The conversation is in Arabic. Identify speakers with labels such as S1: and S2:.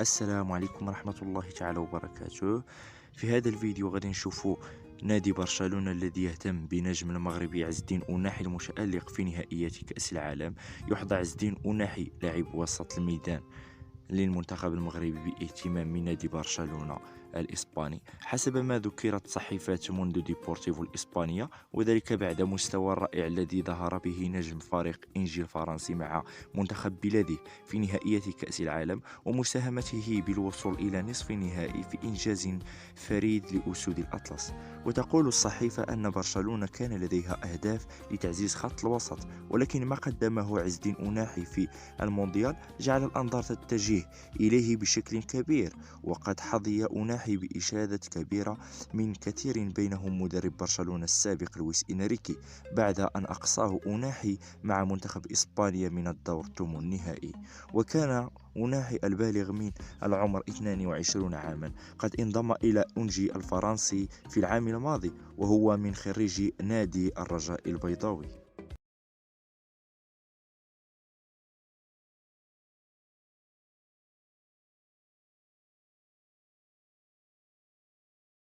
S1: السلام عليكم ورحمة الله تعالى وبركاته. في هذا الفيديو غادي نشوفوا نادي برشلونة الذي يهتم بنجم المغربي عز الدين أناحي المتألق في نهائيات كأس العالم. يحظى عز الدين أناحي لاعب وسط الميدان للمنتخب المغربي باهتمام من نادي برشلونة الإسباني حسب ما ذكرت صحيفة موندو ديبورتيفو الإسبانية، وذلك بعد مستوى الرائع الذي ظهر به نجم فريق إنجي الفرنسي مع منتخب بلاده في نهائيات كأس العالم، ومساهمته بالوصول إلى نصف النهائي في إنجاز فريد لأسود الأطلس. وتقول الصحيفة أن برشلونة كان لديها أهداف لتعزيز خط الوسط، ولكن ما قدمه عز الدين أناحي في المونديال جعل الأنظار تتجه إليه بشكل كبير، وقد حظي أناحي بإشادة كبيرة من كثير بينهم مدرب برشلونة السابق لويس إنريكي بعد أن أقصاه أناحي مع منتخب إسبانيا من الدور الثمن النهائي. وكان أناحي البالغ من العمر 22 عاما قد انضم إلى أنجي الفرنسي في العام الماضي، وهو من خريجي نادي الرجاء البيضاوي.